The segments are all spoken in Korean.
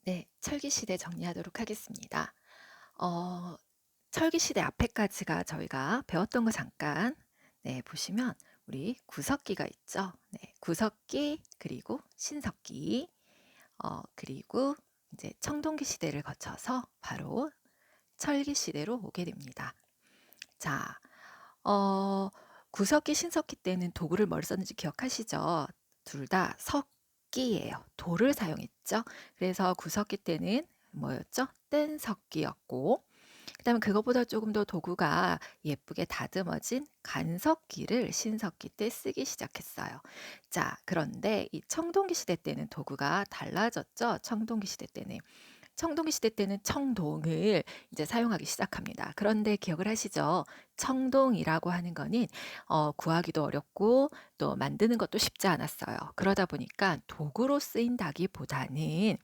네, 철기시대 정리하도록 하겠습니다. 어, 철기시대 앞에까지가 저희가 배웠던 거 잠깐 보시면 우리 구석기가 있죠. 네, 구석기 그리고 신석기 그리고 이제 청동기 시대를 거쳐서 바로 철기 시대로 오게 됩니다. 자, 구석기 신석기 때는 도구를 뭘 썼는지 기억하시죠? 둘 다 석기예요. 돌을 사용했죠. 그래서 구석기 때는 뭐였죠? 뗀석기였고, 그다음에 그것보다 조금 더 도구가 예쁘게 다듬어진 간석기를 신석기 때 쓰기 시작했어요. 자, 그런데 이 청동기 시대 때는 도구가 달라졌죠. 청동기 시대 때는. 청동기 시대 때는 청동을 이제 사용하기 시작합니다. 그런데 기억을 하시죠? 청동이라고 하는 거는 구하기도 어렵고 또 만드는 것도 쉽지 않았어요. 그러다 보니까 도구로 쓰인다기보다는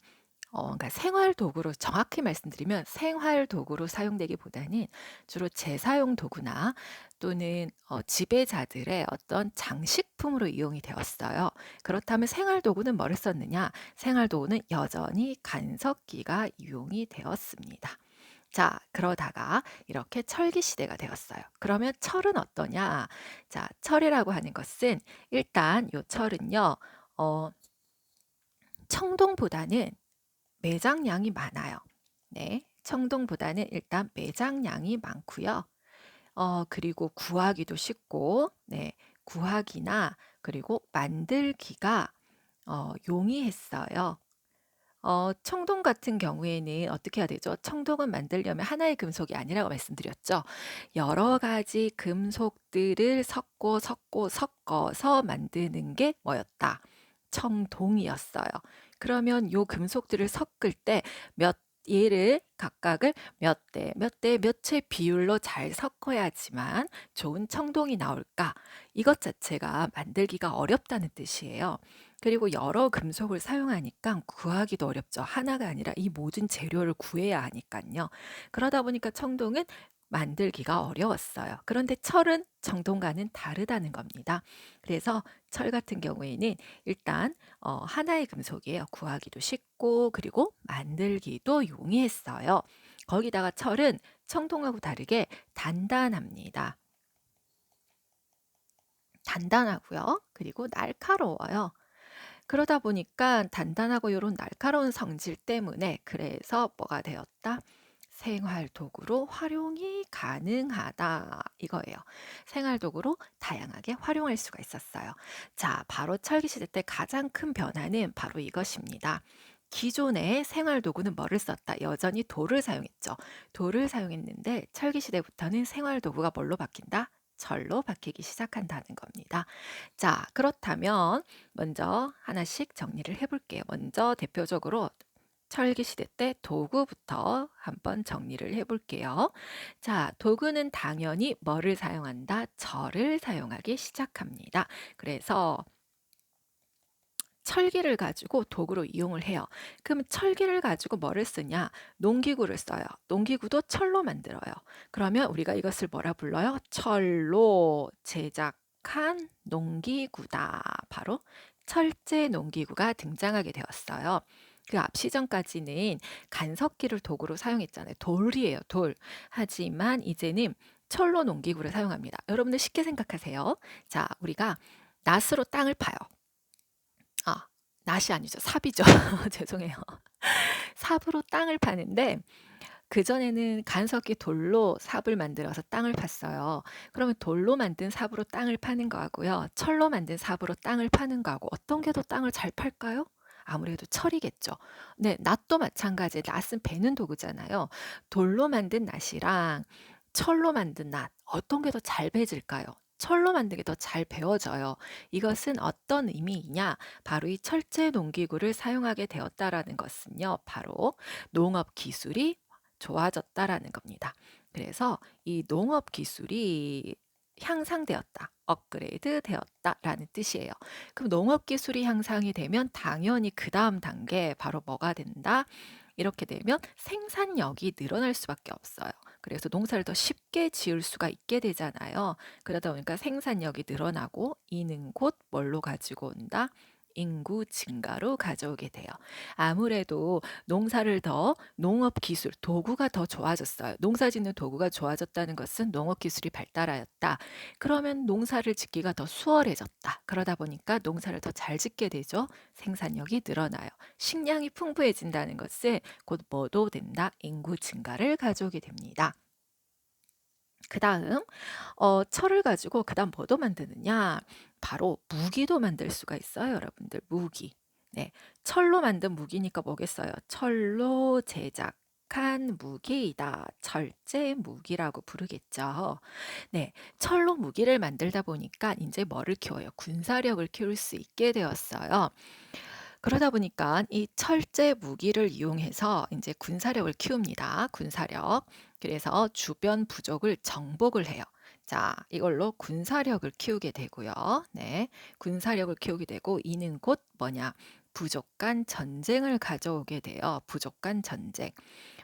그러니까 생활 도구로 정확히 말씀드리면 생활 도구로 사용되기보다는 주로 재사용 도구나 또는 지배자들의 어떤 장식품으로 이용이 되었어요. 그렇다면 생활 도구는 뭐를 썼느냐? 생활 도구는 여전히 간석기가 이용이 되었습니다. 자, 그러다가 이렇게 철기 시대가 되었어요. 그러면 철은 어떠냐? 자, 철이라고 하는 것은 일단 요 철은요, 청동보다는 매장량이 많아요. 네, 청동보다는 일단 매장량이 많고요. 그리고 구하기도 쉽고, 네, 구하기나 그리고 만들기가 용이했어요. 청동 같은 경우에는 어떻게 해야 되죠? 청동은 만들려면 하나의 금속이 아니라고 말씀드렸죠. 여러 가지 금속들을 섞어서 만드는 게 뭐였다? 청동이었어요. 그러면 요 금속들을 섞을 때 얘를 각각을 몇 채 비율로 잘 섞어야지만 좋은 청동이 나올까? 이것 자체가 만들기가 어렵다는 뜻이에요. 그리고 여러 금속을 사용하니까 구하기도 어렵죠. 하나가 아니라 이 모든 재료를 구해야 하니까요. 그러다 보니까 청동은 만들기가 어려웠어요. 그런데 철은 청동과는 다르다는 겁니다. 그래서 철 같은 경우에는 일단 하나의 금속이에요. 구하기도 쉽고 그리고 만들기도 용이했어요. 거기다가 철은 청동하고 다르게 단단합니다. 단단하고요. 그리고 날카로워요. 그러다 보니까 단단하고 이런 날카로운 성질 때문에 그래서 뭐가 되었다? 생활 도구로 활용이 가능하다 이거예요. 생활 도구로 다양하게 활용할 수가 있었어요. 자, 바로 철기 시대 때 가장 큰 변화는 바로 이것입니다. 기존의 생활 도구는 뭐를 썼다? 여전히 돌을 사용했죠. 돌을 사용했는데 철기 시대부터는 생활 도구가 뭘로 바뀐다? 철로 바뀌기 시작한다는 겁니다. 자, 그렇다면 먼저 하나씩 정리를 해볼게요. 먼저 대표적으로 철기 시대 때 도구부터 한번 정리를 해볼게요. 자, 도구는 당연히 뭐를 사용한다? 철을 사용하기 시작합니다. 그래서 철기를 가지고 도구로 이용을 해요. 그럼 철기를 가지고 뭐를 쓰냐? 농기구를 써요. 농기구도 철로 만들어요. 그러면 우리가 이것을 뭐라 불러요? 철로 제작한 농기구다. 바로 철제 농기구가 등장하게 되었어요. 그 앞 시점까지는 간석기를 도구로 사용했잖아요. 돌이에요, 돌. 하지만 이제는 철로 농기구를 사용합니다. 여러분들 쉽게 생각하세요. 자, 우리가 낫으로 땅을 파요. 아, 낫이 아니죠. 삽이죠. 죄송해요. 삽으로 땅을 파는데 그전에는 간석기 돌로 삽을 만들어서 땅을 팠어요. 그러면 돌로 만든 삽으로 땅을 파는 거하고요. 철로 만든 삽으로 땅을 파는 거하고 어떤 게 더 땅을 잘 팔까요? 아무래도 철이겠죠. 네, 낫도 마찬가지. 낫은 베는 도구잖아요. 돌로 만든 낫이랑 철로 만든 낫, 어떤 게 더 잘 배질까요? 철로 만든 게 더 잘 배워져요. 이것은 어떤 의미이냐? 바로 이 철제 농기구를 사용하게 되었다라는 것은요. 바로 농업 기술이 좋아졌다라는 겁니다. 그래서 이 농업 기술이 향상되었다, 업그레이드 되었다라는 뜻이에요. 그럼 농업 기술이 향상이 되면 당연히 그 다음 단계 바로 뭐가 된다? 이렇게 되면 생산력이 늘어날 수밖에 없어요. 그래서 농사를 더 쉽게 지을 수가 있게 되잖아요. 그러다 보니까 생산력이 늘어나고 이는 곧 뭘로 가지고 온다? 인구 증가로 가져오게 돼요. 아무래도 농사를 더 농업 기술, 도구가 더 좋아졌어요. 농사 짓는 도구가 좋아졌다는 것은 농업 기술이 발달하였다. 그러면 농사를 짓기가 더 수월해졌다. 그러다 보니까 농사를 더 잘 짓게 되죠. 생산력이 늘어나요. 식량이 풍부해진다는 것은 곧 뭐도 된다? 인구 증가를 가져오게 됩니다. 그 다음, 철을 가지고 그 다음 뭐도 만드느냐? 바로 무기도 만들 수가 있어요, 여러분들. 무기. 네, 철로 만든 무기니까 뭐겠어요? 철로 제작한 무기이다. 철제 무기라고 부르겠죠. 네, 철로 무기를 만들다 보니까 이제 뭐를 키워요? 군사력을 키울 수 있게 되었어요. 그러다 보니까 이 철제 무기를 이용해서 이제 군사력을 키웁니다. 군사력. 그래서 주변 부족을 정복을 해요. 자, 이걸로 군사력을 키우게 되고요. 네. 군사력을 키우게 되고 이는 곧 뭐냐? 부족 간 전쟁을 가져오게 돼요. 부족 간 전쟁.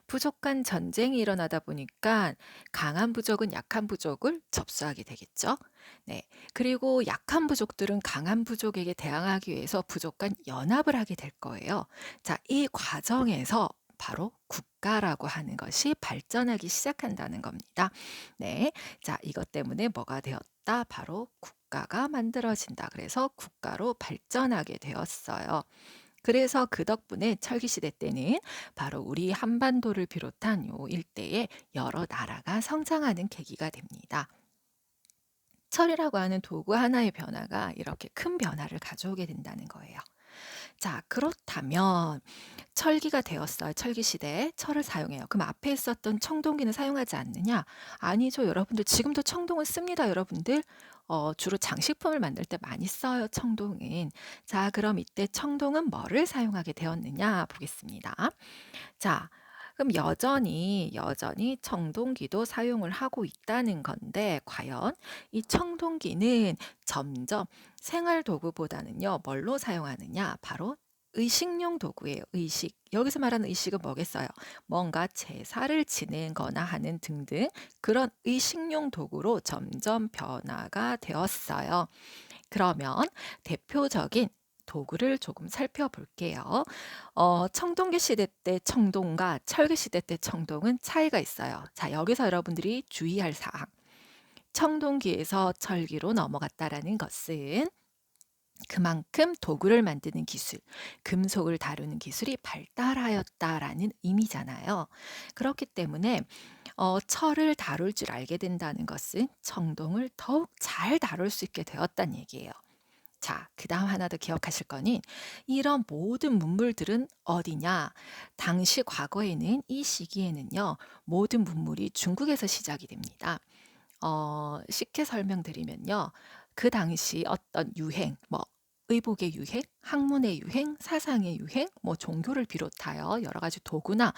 부족 간 전쟁이 일어나다 보니까 강한 부족은 약한 부족을 접수하게 되겠죠. 네. 그리고 약한 부족들은 강한 부족에게 대항하기 위해서 부족 간 연합을 하게 될 거예요. 자, 이 과정에서 바로 국가라고 하는 것이 발전하기 시작한다는 겁니다. 네. 자, 이것 때문에 뭐가 되었다? 바로 국가가 만들어진다. 그래서 국가로 발전하게 되었어요. 그래서 그 덕분에 철기시대 때는 바로 우리 한반도를 비롯한 요 일대에 여러 나라가 성장하는 계기가 됩니다. 철이라고 하는 도구 하나의 변화가 이렇게 큰 변화를 가져오게 된다는 거예요. 자, 그렇다면 철기가 되었어요. 철기 시대에 철을 사용해요. 그럼 앞에 있었던 청동기는 사용하지 않느냐? 아니죠, 여러분들. 지금도 청동을 씁니다, 여러분들. 주로 장식품을 만들 때 많이 써요, 청동은. 자, 그럼 이때 청동은 뭐를 사용하게 되었느냐 보겠습니다. 자, 그럼 여전히 청동기도 사용을 하고 있다는 건데, 과연 이 청동기는 점점 생활 도구보다는요, 뭘로 사용하느냐? 바로 의식용 도구예요. 의식. 여기서 말하는 의식은 뭐겠어요? 뭔가 제사를 지내거나 하는 등등 그런 의식용 도구로 점점 변화가 되었어요. 그러면 대표적인 도구를 조금 살펴볼게요. 청동기 시대 때 청동과 철기 시대 때 청동은 차이가 있어요. 자, 여기서 여러분들이 주의할 사항. 청동기에서 철기로 넘어갔다라는 것은 그만큼 도구를 만드는 기술, 금속을 다루는 기술이 발달하였다라는 의미잖아요. 그렇기 때문에 철을 다룰 줄 알게 된다는 것은 청동을 더욱 잘 다룰 수 있게 되었다는 얘기예요. 자, 그 다음 하나 더 기억하실 거는 이런 모든 문물들은 어디냐? 당시 과거에는 이 시기에는요, 모든 문물이 중국에서 시작이 됩니다. 쉽게 설명드리면요, 그 당시 어떤 유행, 뭐 의복의 유행, 학문의 유행, 사상의 유행, 뭐 종교를 비롯하여 여러 가지 도구나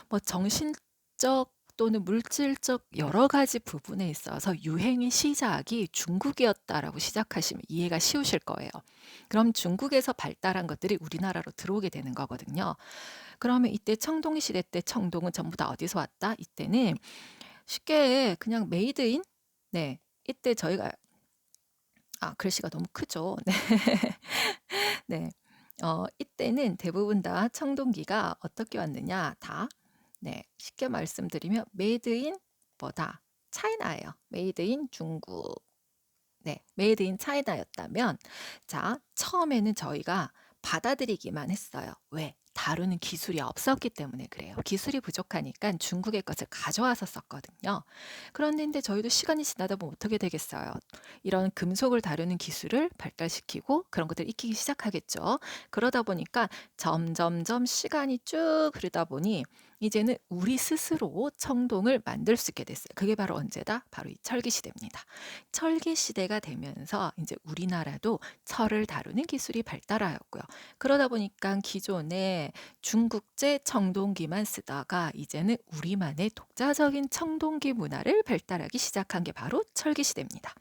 뭐 정신적 또는 물질적 여러 가지 부분에 있어서 유행의 시작이 중국이었다라고 시작하시면 이해가 쉬우실 거예요. 그럼 중국에서 발달한 것들이 우리나라로 들어오게 되는 거거든요. 그러면 이때 청동기 시대 때 청동은 전부 다 어디서 왔다? 이때는 쉽게 그냥 메이드인, 네, 이때 저희가 글씨가 너무 크죠. 네. 네. 이때는 대부분 다 청동기가 어떻게 왔느냐? 다, 네, 쉽게 말씀드리면 메이드 인 뭐다? 차이나예요. 메이드 인 중국. 네, 메이드 인 차이나였다면, 자, 처음에는 저희가 받아들이기만 했어요. 왜? 다루는 기술이 없었기 때문에 그래요. 기술이 부족하니까 중국의 것을 가져와서 썼거든요. 그런데 저희도 시간이 지나다 보면 어떻게 되겠어요? 이런 금속을 다루는 기술을 발달시키고 그런 것들을 익히기 시작하겠죠. 그러다 보니까 점점점 시간이 쭉 흐르다 보니 이제는 우리 스스로 청동을 만들 수 있게 됐어요. 그게 바로 언제다? 바로 이 철기 시대입니다. 철기 시대가 되면서 이제 우리나라도 철을 다루는 기술이 발달하였고요. 그러다 보니까 기존에 중국제 청동기만 쓰다가 이제는 우리만의 독자적인 청동기 문화를 발달하기 시작한 게 바로 철기 시대입니다.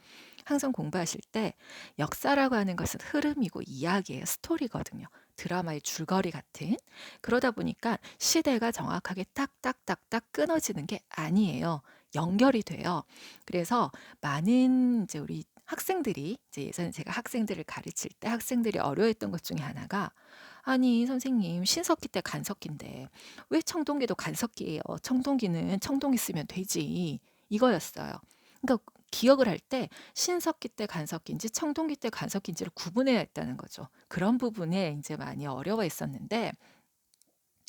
항상 공부하실 때 역사라고 하는 것은 흐름이고 이야기예요. 스토리거든요. 드라마의 줄거리 같은. 그러다 보니까 시대가 정확하게 딱딱딱딱 끊어지는 게 아니에요. 연결이 돼요. 그래서 많은 이제 우리 학생들이 이제 예전에 제가 학생들을 가르칠 때 학생들이 어려워했던 것 중에 하나가 "아니 선생님 신석기 때 간석기인데 왜 청동기도 간석기예요? 청동기는 청동기 쓰면 되지." 이거였어요. 그러니까 기억을 할 때 신석기 때 간석기인지 청동기 때 간석기인지를 구분해야 했다는 거죠. 그런 부분에 인제 많이 어려워했었는데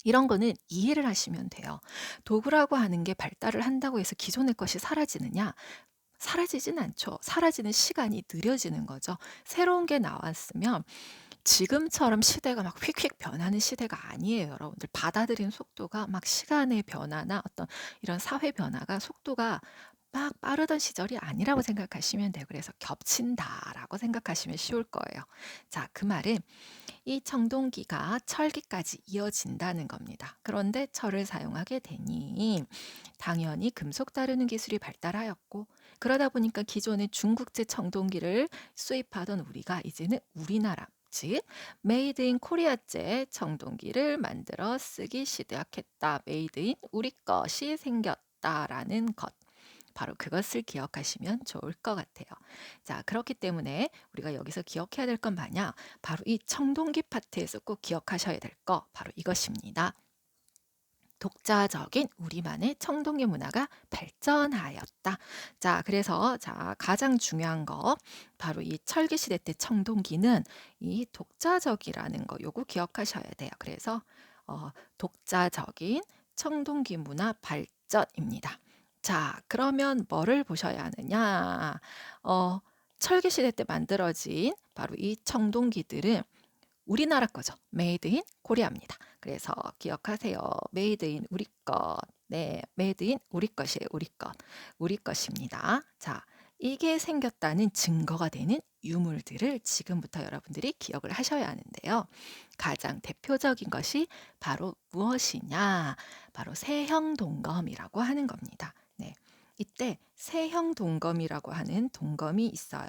이런 거는 이해를 하시면 돼요. 도구라고 하는 게 발달을 한다고 해서 기존의 것이 사라지느냐? 사라지진 않죠. 사라지는 시간이 느려지는 거죠. 새로운 게 나왔으면 지금처럼 시대가 막 휙휙 변하는 시대가 아니에요, 여러분들. 받아들이는 속도가 막 시간의 변화나 어떤 이런 사회 변화가 속도가 막 빠르던 시절이 아니라고 생각하시면 돼요. 그래서 '겹친다.'라고 생각하시면 쉬울 거예요. 자, 그 말은 이 청동기가 철기까지 이어진다는 겁니다. 그런데 철을 사용하게 되니 당연히 금속 다루는 기술이 발달하였고 그러다 보니까 기존의 중국제 청동기를 수입하던 우리가 이제는 우리나라 즉 메이드 인 코리아제 청동기를 만들어 쓰기 시작했다. 메이드 인 우리 것이 생겼다라는 것. 바로 그것을 기억하시면 좋을 것 같아요. 자, 그렇기 때문에 우리가 여기서 기억해야 될 건 뭐냐? 바로 이 청동기 파트에서 꼭 기억하셔야 될 거 바로 이것입니다. 독자적인 우리만의 청동기 문화가 발전하였다. 자, 그래서 자, 가장 중요한 거 바로 이 철기 시대 때 청동기는 이 독자적이라는 거 요거 기억하셔야 돼요. 그래서 독자적인 청동기 문화 발전입니다. 자, 그러면 뭐를 보셔야 하느냐? 철기 시대 때 만들어진 바로 이 청동기들은 우리나라 거죠. 메이드 인 코리아입니다. 그래서 기억하세요. 메이드 인 우리 것. 네, 메이드 인 우리 것이에요. 우리 것. 우리 것입니다. 자, 이게 생겼다는 증거가 되는 유물들을 지금부터 여러분들이 기억을 하셔야 하는데요. 가장 대표적인 것이 바로 무엇이냐? 바로 세형 동검이라고 하는 겁니다. 네. 이때 세형 동검이라고 하는 동검이 있어요.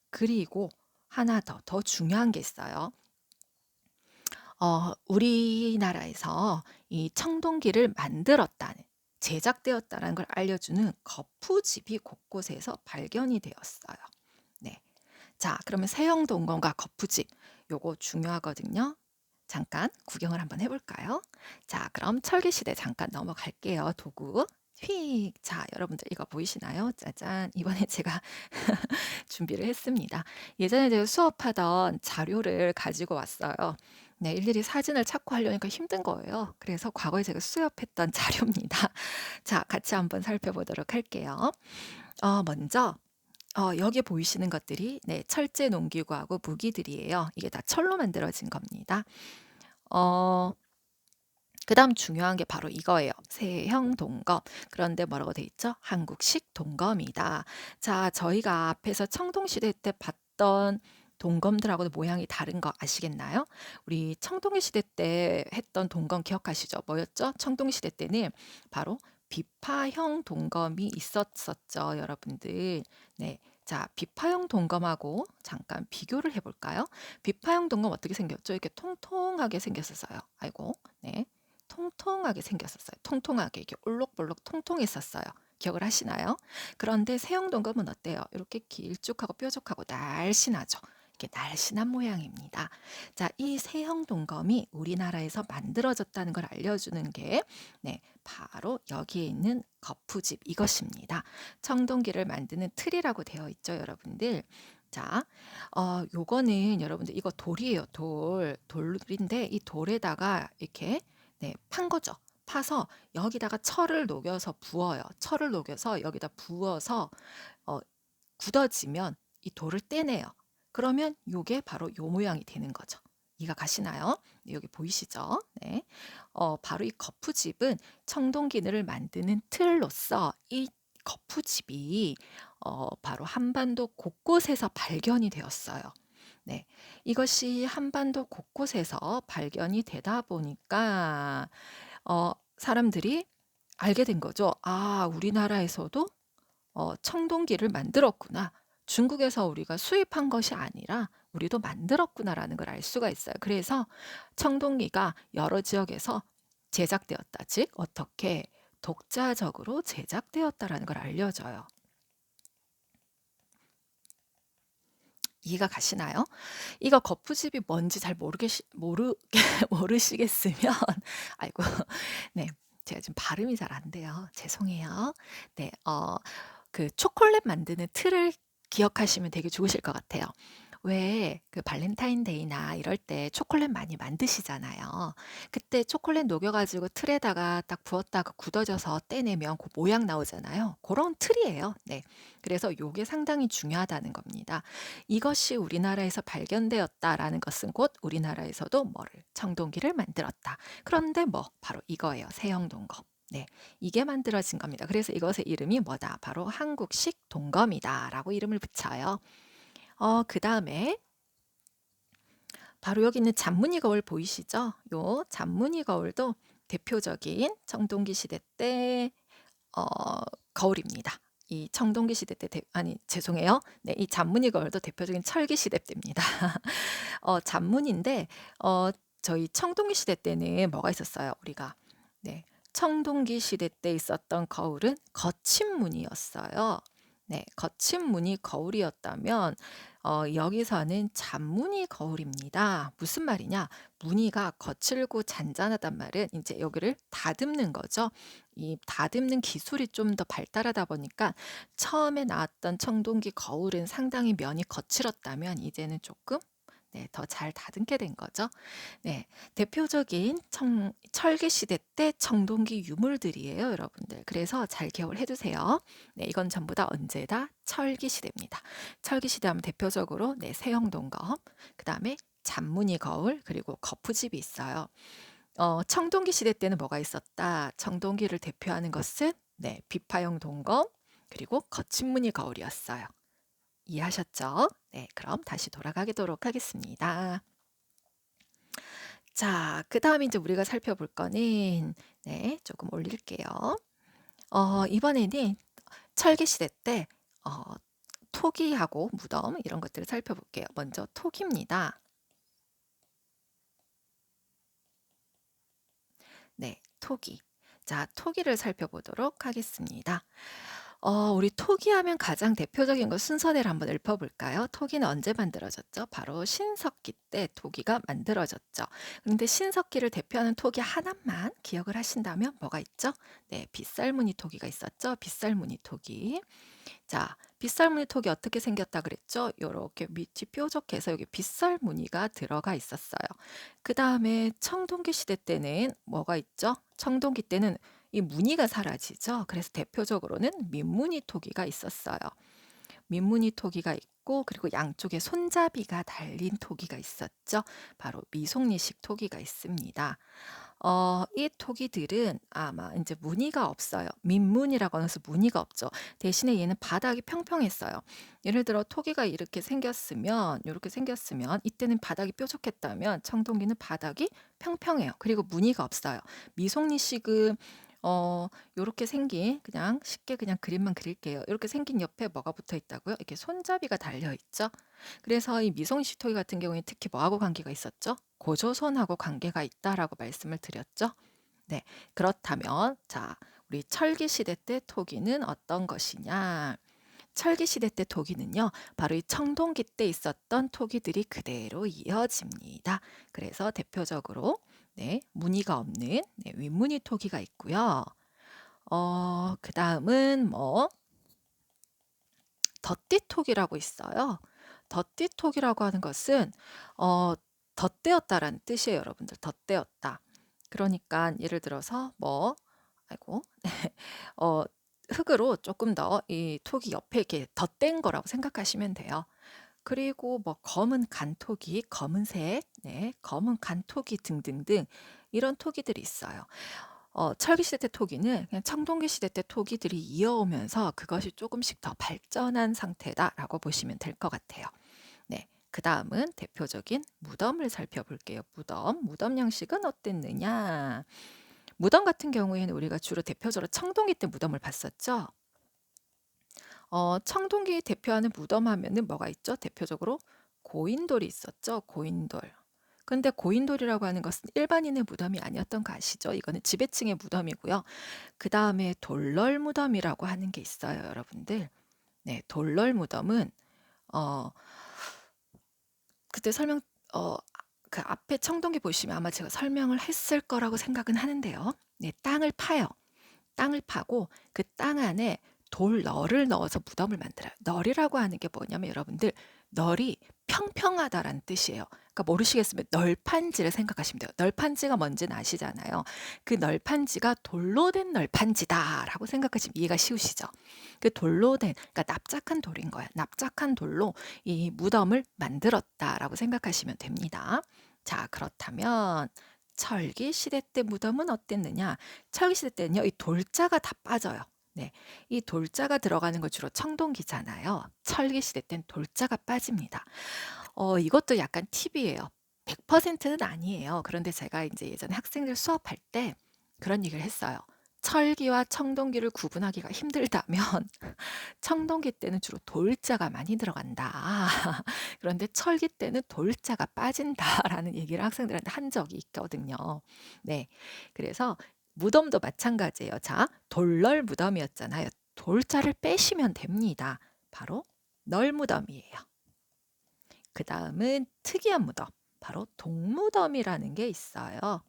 그리고 하나 더 중요한 게 있어요. 우리나라에서 이 청동기를 만들었다는 제작되었다는 걸 알려주는 거푸집이 곳곳에서 발견이 되었어요. 네. 자, 그러면 세형동검과 거푸집 요거 중요하거든요. 잠깐 구경을 한번 해볼까요? 자, 그럼 철기시대 잠깐 넘어갈게요. 도구. 휙. 자, 여러분들 이거 보이시나요? 짜잔. 이번에 제가 준비를 했습니다. 예전에 제가 수업하던 자료를 가지고 왔어요. 네, 일일이 사진을 찾고 하려니까 힘든 거예요. 그래서 과거에 제가 수업했던 자료입니다. 자, 같이 한번 살펴보도록 할게요. 먼저 여기 보이시는 것들이 네, 철제 농기구하고 무기들이에요. 이게 다 철로 만들어진 겁니다. 그다음 중요한 게 바로 이거예요. 세형 동검. 그런데 뭐라고 돼 있죠? 한국식 동검이다. 자, 저희가 앞에서 청동시대 때 봤던 동검들하고도 모양이 다른 거 아시겠나요? 우리 청동기 시대 때 했던 동검 기억하시죠? 뭐였죠? 청동시대 때는 바로 비파형 동검이 있었었죠, 여러분들. 네. 자, 비파형 동검하고 잠깐 비교를 해볼까요? 비파형 동검 어떻게 생겼죠? 이렇게 통통하게 생겼었어요. 아이고, 네. 통통하게 생겼었어요. 통통하게 이렇게 올록볼록 통통했었어요. 기억을 하시나요? 그런데 세형동검은 어때요? 이렇게 길쭉하고 뾰족하고 날씬하죠. 이렇게 날씬한 모양입니다. 자, 이 세형동검이 우리나라에서 만들어졌다는 걸 알려주는 게 네, 바로 여기에 있는 거푸집 이것입니다. 청동기를 만드는 틀이라고 되어 있죠, 여러분들. 자, 요거는 여러분들 이거 돌이에요, 돌인데 이 돌에다가 이렇게 네, 판 거죠. 파서 여기다가 철을 녹여서 부어요. 철을 녹여서 여기다 부어서 어, 굳어지면 이 돌을 떼내요. 그러면 요게 바로 요 모양이 되는 거죠. 이해가 가시나요? 네, 여기 보이시죠? 네. 바로 이 거푸집은 청동기늘을 만드는 틀로서 이 거푸집이 바로 한반도 곳곳에서 발견이 되었어요. 네. 이것이 한반도 곳곳에서 발견이 되다 보니까 사람들이 알게 된 거죠. '아, 우리나라에서도 청동기를 만들었구나. 중국에서 우리가 수입한 것이 아니라 우리도 만들었구나.'라는 걸 알 수가 있어요. 그래서 청동기가 여러 지역에서 제작되었다. 즉 어떻게 독자적으로 제작되었다라는 걸 알려줘요. 이해가 가시나요? 이거 거푸집이 뭔지 잘 모르시겠으면 아이고 네. 제가 지금 발음이 잘 안 돼요. 죄송해요. 네. 그 초콜릿 만드는 틀을 기억하시면 되게 좋으실 것 같아요. 왜 그 발렌타인데이나 이럴 때 초콜릿 많이 만드시잖아요. 그때 초콜릿 녹여 가지고 틀에다가 딱 부었다가 굳어져서 떼내면 그 모양 나오잖아요. 고런 틀이에요. 네. 그래서 요게 상당히 중요하다는 겁니다. 이것이 우리나라에서 발견되었다라는 것은 곧 우리나라에서도 뭐를 청동기를 만들었다. 그런데 뭐 바로 이거예요. 세형동검. 네. 이게 만들어진 겁니다. 그래서 이것의 이름이 뭐다? 바로 한국식 동검이다라고 이름을 붙여요. 그다음에 바로 여기 있는 잔무늬 거울 보이시죠? 요 잔무늬 거울도 대표적인 청동기 시대 때 어, 거울입니다. 이 청동기 시대 때 아니 죄송해요. 네, 이 잔무늬 거울도 대표적인 철기 시대 때입니다. 잔무늬인데 저희 청동기 시대 때는 뭐가 있었어요? 우리가 네, 청동기 시대 때 있었던 거울은 거친 무늬였어요. 네, 거친 무늬 거울이었다면 여기서는 잔무늬 거울입니다. 무슨 말이냐? 무늬가 거칠고 잔잔하단 말은 이제 여기를 다듬는 거죠. 이 다듬는 기술이 좀 더 발달하다 보니까 처음에 나왔던 청동기 거울은 상당히 면이 거칠었다면 이제는 조금 네, 더 잘 다듬게 된 거죠. 네, 대표적인 철기 시대 때 청동기 유물들이에요, 여러분들. 그래서 잘 기억을 해두세요. 네, 이건 전부 다 언제다? 철기 시대입니다. 철기 시대 하면 대표적으로 네, 세형동검, 그 다음에 잔무늬 거울, 그리고 거푸집이 있어요. 청동기 시대 때는 뭐가 있었다? 청동기를 대표하는 것은 네, 비파형 동검, 그리고 거친 무늬 거울이었어요. 이해하셨죠? 네, 그럼 다시 돌아가도록 하겠습니다. 자, 그 다음에 이제 우리가 살펴볼 거는 네, 조금 올릴게요. 이번에는 철기 시대 때 토기하고 무덤 이런 것들을 살펴볼게요. 먼저 토기입니다. 네, 토기. 자, 토기를 살펴보도록 하겠습니다. 우리 토기하면 가장 대표적인 거 순서대로 한번 읊어볼까요? 토기는 언제 만들어졌죠? 바로 신석기 때 토기가 만들어졌죠. 그런데 신석기를 대표하는 토기 하나만 기억을 하신다면 뭐가 있죠? 네, 빗살무늬 토기가 있었죠. 빗살무늬 토기. 자, 빗살무늬 톡이 어떻게 생겼다 그랬죠? 요렇게 밑이 뾰족해서 여기 빗살 무늬가 들어가 있었어요. 그 다음에 청동기 시대 때는 뭐가 있죠? 청동기 때는 이 무늬가 사라지죠. 그래서 대표적으로는 민무늬 토기가 있었어요. 민무늬 토기가 있고 그리고 양쪽에 손잡이가 달린 토기가 있었죠. 바로 미송리식 토기가 있습니다. 이 토기들은 아마 이제 무늬가 없어요. 민무늬라고 해서 무늬가 없죠. 대신에 얘는 바닥이 평평했어요. 예를 들어 토기가 이렇게 생겼으면 이때는 바닥이 뾰족했다면 청동기는 바닥이 평평해요. 그리고 무늬가 없어요. 미송리식은 요렇게 생긴 그냥 쉽게 그냥 그림만 그릴게요. 이렇게 생긴 옆에 뭐가 붙어 있다고요? 이렇게 손잡이가 달려 있죠. 그래서 이 미송리식 토기 같은 경우에 특히 뭐하고 관계가 있었죠? 고조선하고 관계가 있다라고 말씀을 드렸죠. 네, 그렇다면 자, 우리 철기 시대 때 토기는 어떤 것이냐? 철기 시대 때 토기는요, 바로 이 청동기 때 있었던 토기들이 그대로 이어집니다. 그래서 대표적으로 네, 무늬가 없는 네, 윗무늬 토기가 있고요. 그 다음은 뭐 덧띠톡이라고 있어요. 덧띠톡이라고 하는 것은 덧대었다라는 뜻이에요, 여러분들. 덧대었다. 그러니까 예를 들어서 뭐 아이고 어, 흙으로 조금 더 이 톡이 옆에 이렇게 덧댄 거라고 생각하시면 돼요. 그리고 뭐 검은 간토기, 검은색, 네, 검은 간토기 등등등 이런 토기들이 있어요. 철기 시대 때 토기는 그냥 청동기 시대 때 토기들이 이어오면서 그것이 조금씩 더 발전한 상태다라고 보시면 될 것 같아요. 네, 그 다음은 대표적인 무덤을 살펴볼게요. 무덤 양식은 어땠느냐? 무덤 같은 경우에는 우리가 주로 대표적으로 청동기 때 무덤을 봤었죠. 청동기 대표하는 무덤 하면은 뭐가 있죠? 대표적으로 고인돌이 있었죠. 고인돌. 근데 고인돌이라고 하는 것은 일반인의 무덤이 아니었던 거 아시죠? 이거는 지배층의 무덤이고요. 그 다음에 돌널 무덤이라고 하는 게 있어요, 여러분들. 네, 돌널 무덤은 어 그때 설명 그 앞에 청동기 보시면 아마 제가 설명을 했을 거라고 생각은 하는데요. 네, 땅을 파요. 땅을 파고 그 땅 안에 돌널을 넣어서 무덤을 만들어요. 널이라고 하는 게 뭐냐면 여러분들 널이 평평하다라는 뜻이에요. 그러니까 모르시겠으면 널판지를 생각하시면 돼요. 널판지가 뭔지는 아시잖아요. 그 널판지가 돌로 된 널판지다라고 생각하시면 이해가 쉬우시죠. 그 돌로 된 그러니까 납작한 돌인 거야. 납작한 돌로 이 무덤을 만들었다라고 생각하시면 됩니다. 자, 그렇다면 철기 시대 때 무덤은 어땠느냐? 철기 시대 때는요, 이 돌자가 다 빠져요. 네, 이 돌자가 들어가는 거 주로 청동기잖아요. 철기 시대 땐 돌자가 빠집니다. 이것도 약간 팁이에요. 100%는 아니에요. 그런데 제가 이제 예전에 학생들 수업할 때 그런 얘기를 했어요. 철기와 청동기를 구분하기가 힘들다면 청동기 때는 주로 돌자가 많이 들어간다. 그런데 철기 때는 돌자가 빠진다라는 얘기를 학생들한테 한 적이 있거든요. 네. 그래서 무덤도 마찬가지예요. 자, 돌널 무덤이었잖아요. 돌자를 빼시면 됩니다. 바로 널무덤이에요. 그 다음은 특이한 무덤. 바로 동무덤이라는 게 있어요.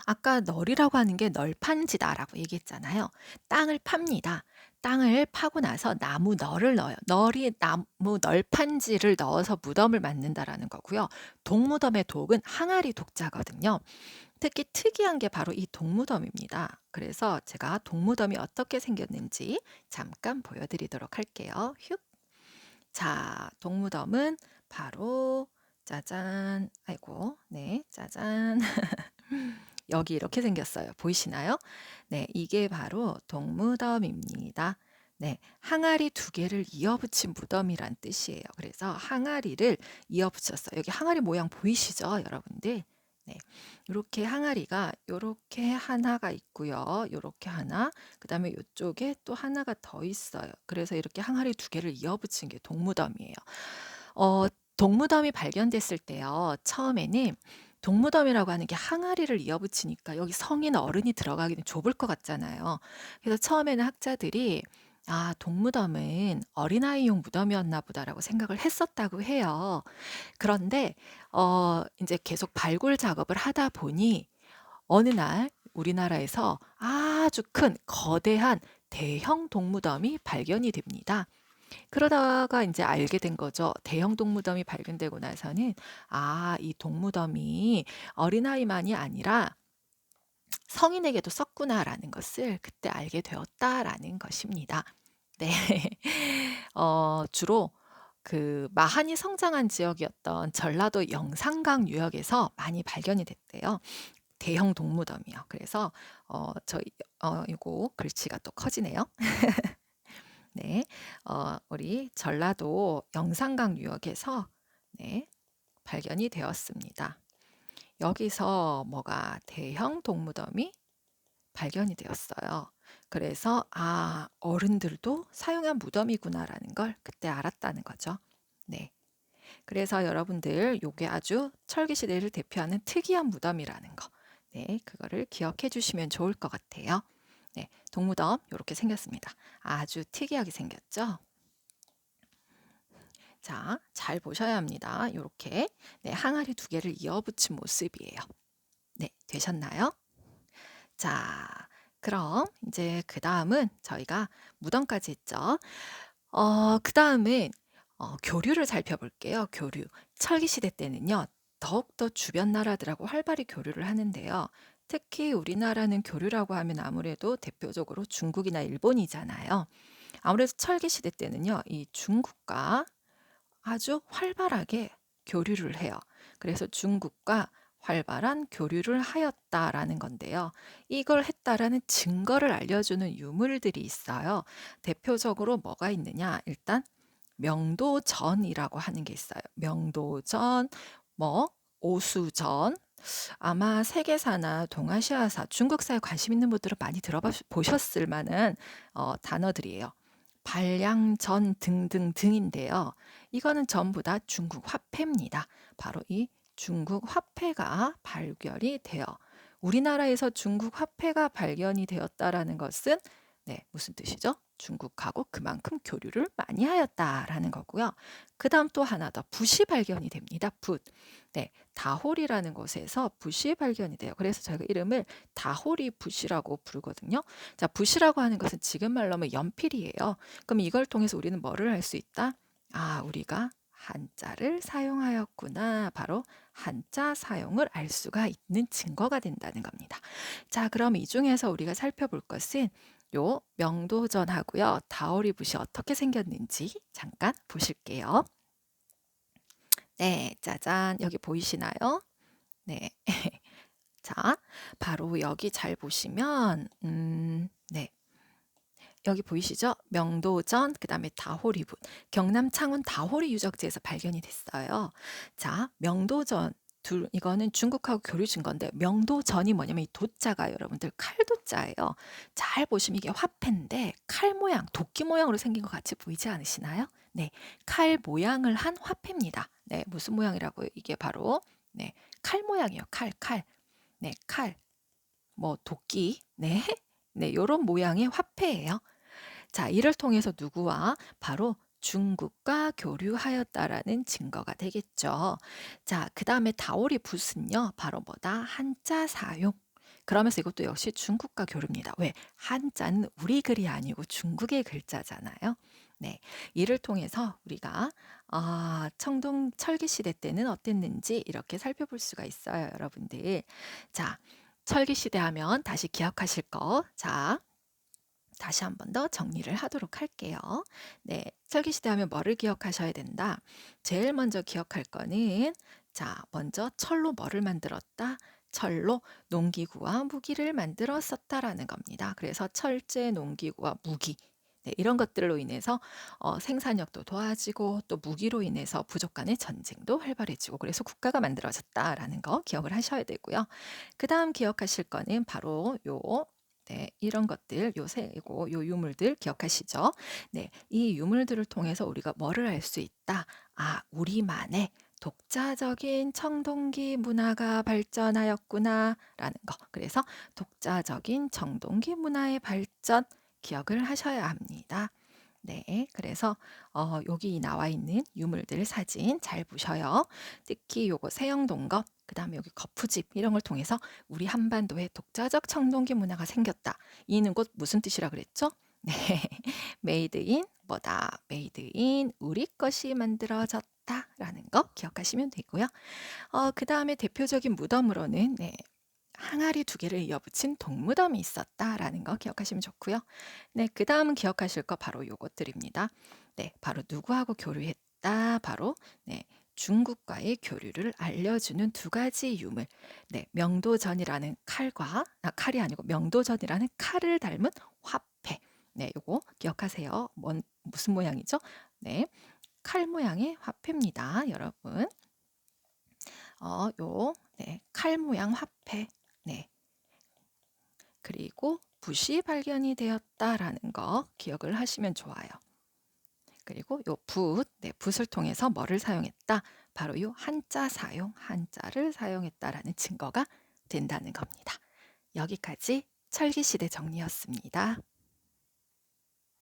아까 널이라고 하는 게 널판지다라고 얘기했잖아요. 땅을 팝니다. 땅을 파고 나서 나무 널을 넣어요. 널이 나무 널판지를 넣어서 무덤을 만든다라는 거고요. 동무덤의 독은 항아리 독자거든요. 특히 특이한 게 바로 이 동무덤입니다. 그래서 제가 동무덤이 어떻게 생겼는지 잠깐 보여드리도록 할게요. 휙. 자, 동무덤은 바로 짜잔, 아이고, 네, 짜잔. 여기 이렇게 생겼어요. 보이시나요? 네, 이게 바로 동무덤입니다. 네, 항아리 두 개를 이어붙인 무덤이란 뜻이에요. 그래서 항아리를 이어붙였어요. 여기 항아리 모양 보이시죠, 여러분들? 네, 이렇게 항아리가 이렇게 하나가 있고요. 이렇게 하나, 그 다음에 이쪽에 또 하나가 더 있어요. 그래서 이렇게 항아리 두 개를 이어붙인 게 동무덤이에요. 어, 동무덤이 발견됐을 때요. 처음에는 동무덤이라고 하는 게 항아리를 이어붙이니까 여기 성인 어른이 들어가기는 좁을 것 같잖아요. 그래서 처음에는 학자들이 동무덤은 어린아이용 무덤이었나 보다라고 생각을 했었다고 해요. 그런데 이제 계속 발굴 작업을 하다 보니 어느 날 우리나라에서 아주 큰 거대한 대형 동무덤이 발견이 됩니다. 그러다가 이제 알게 된 거죠. 대형 동무덤이 발견되고 나서는 이 동무덤이 어린아이만이 아니라 성인에게도 썼구나라는 것을 그때 알게 되었다라는 것입니다. 네. 주로 그 마한이 성장한 지역이었던 전라도 영산강 유역에서 많이 발견이 됐대요. 대형 동무덤이요. 그래서 이거 글씨가 또 커지네요. 네, 우리 전라도 영산강 유역에서 네, 발견이 되었습니다. 여기서 뭐가 대형 동무덤이 발견이 되었어요. 그래서 어른들도 사용한 무덤이구나라는 걸 그때 알았다는 거죠. 네. 그래서 여러분들 요게 아주 철기 시대를 대표하는 특이한 무덤이라는 거. 네, 그거를 기억해 주시면 좋을 것 같아요. 네, 동무덤 이렇게 생겼습니다. 아주 특이하게 생겼죠? 자, 잘 보셔야 합니다. 이렇게 네, 항아리 두 개를 이어붙인 모습이에요. 네, 되셨나요? 자, 그럼 이제 그 다음은 저희가 무덤까지 했죠. 그 다음은 교류를 살펴볼게요. 교류. 철기 시대 때는요, 더욱더 주변 나라들하고 활발히 교류를 하는데요. 특히 우리나라는 교류라고 하면 아무래도 대표적으로 중국이나 일본이잖아요. 아무래도 철기 시대 때는요, 이 중국과 아주 활발하게 교류를 해요. 그래서 중국과 활발한 교류를 하였다라는 건데요. 이걸 했다라는 증거를 알려주는 유물들이 있어요. 대표적으로 뭐가 있느냐? 일단 명도전이라고 하는 게 있어요. 명도전, 뭐 오수전, 아마 세계사나 동아시아사, 중국사에 관심 있는 분들은 많이 들어보셨을 만한 단어들이에요. 발량전 등등등인데요. 이거는 전부 다 중국 화폐입니다. 바로 이 중국 화폐가 발견이 되어 우리나라에서 중국 화폐가 발견이 되었다라는 것은 무슨 뜻이죠? 중국하고 그만큼 교류를 많이 하였다라는 거고요. 그 다음 또 하나 더 붓이 발견이 됩니다. 붓. 다홀이라는 곳에서 붓이 발견이 돼요. 그래서 저희가 이름을 다홀이 붓이라고 부르거든요. 자, 붓이라고 하는 것은 지금 말로 하면 연필이에요. 그럼 이걸 통해서 우리는 뭐를 할 수 있다? 우리가 한자를 사용하였구나. 바로 한자 사용을 알 수가 있는 증거가 된다는 겁니다. 자, 그럼 이 중에서 우리가 살펴볼 것은 요 명도전하고요. 다오리 붓이 어떻게 생겼는지 잠깐 보실게요. 네, 짜잔. 여기 보이시나요? 네. 자, 바로 여기 잘 보시면 네. 여기 보이시죠? 명도전, 그 다음에 다호리붓. 경남 창원 다호리 유적지에서 발견이 됐어요. 자, 명도전. 이거는 중국하고 교류 증거인데 명도전이 뭐냐면 이 도자가 여러분들 칼도자예요. 잘 보시면 이게 화폐인데 칼 모양, 도끼 모양으로 생긴 것 같이 보이지 않으시나요? 네, 칼 모양을 한 화폐입니다. 네, 무슨 모양이라고요? 이게 바로 칼 모양이에요. 칼. 네, 칼. 뭐 도끼. 네. 네, 요런 모양의 화폐예요. 자, 이를 통해서 누구와 바로 중국과 교류하였다라는 증거가 되겠죠. 자, 그 다음에 다오리 붓은요, 바로 뭐다? 한자 사용. 그러면서 이것도 역시 중국과 교류입니다. 왜? 한자는 우리 글이 아니고 중국의 글자잖아요. 네, 이를 통해서 우리가 청동 철기 시대 때는 어땠는지 이렇게 살펴볼 수가 있어요, 여러분들. 자, 철기 시대 하면 다시 기억하실 거. 자, 다시 한 번 더 정리를 하도록 할게요. 네, 철기시대 하면 뭐를 기억하셔야 된다? 제일 먼저 기억할 거는 자, 먼저 철로 뭐를 만들었다? 철로 농기구와 무기를 만들었었다라는 겁니다. 그래서 철제, 농기구와 무기 이런 것들로 인해서 생산력도 도와지고 또 무기로 인해서 부족 간의 전쟁도 활발해지고 그래서 국가가 만들어졌다라는 거 기억을 하셔야 되고요. 그 다음 기억하실 거는 바로 이런 것들, 요새고 요 유물들 기억하시죠? 네, 이 유물들을 통해서 우리가 뭐를 알 수 있다? 우리만의 독자적인 청동기 문화가 발전하였구나 라는 거. 그래서 독자적인 청동기 문화의 발전 기억을 하셔야 합니다. 네, 그래서 여기 나와 있는 유물들 사진 잘 보셔요. 특히 요거 세영동겁, 그 다음에 여기 거푸집 이런 걸 통해서 우리 한반도에 독자적 청동기 문화가 생겼다. 이는 곧 무슨 뜻이라 그랬죠? 네, 메이드 인 뭐다? 메이드 인 우리 것이 만들어졌다라는 거 기억하시면 되고요. 그 다음에 대표적인 무덤으로는 항아리 2개를 이어붙인 동무덤이 있었다라는 거 기억하시면 좋고요. 네, 그 다음은 기억하실 거 바로 요것들입니다. 네, 바로 누구하고 교류했다? 바로 중국과의 교류를 알려주는 2가지 유물. 네, 명도전이라는 칼과 칼이 아니고 명도전이라는 칼을 닮은 화폐. 네, 요거 기억하세요. 무슨 모양이죠? 네, 칼 모양의 화폐입니다, 여러분. 칼 모양 화폐. 네. 그리고 붓이 발견이 되었다라는 거 기억을 하시면 좋아요. 그리고 요 붓을 통해서 뭐를 사용했다? 바로 요 한자 사용, 한자를 사용했다라는 증거가 된다는 겁니다. 여기까지 철기시대 정리였습니다.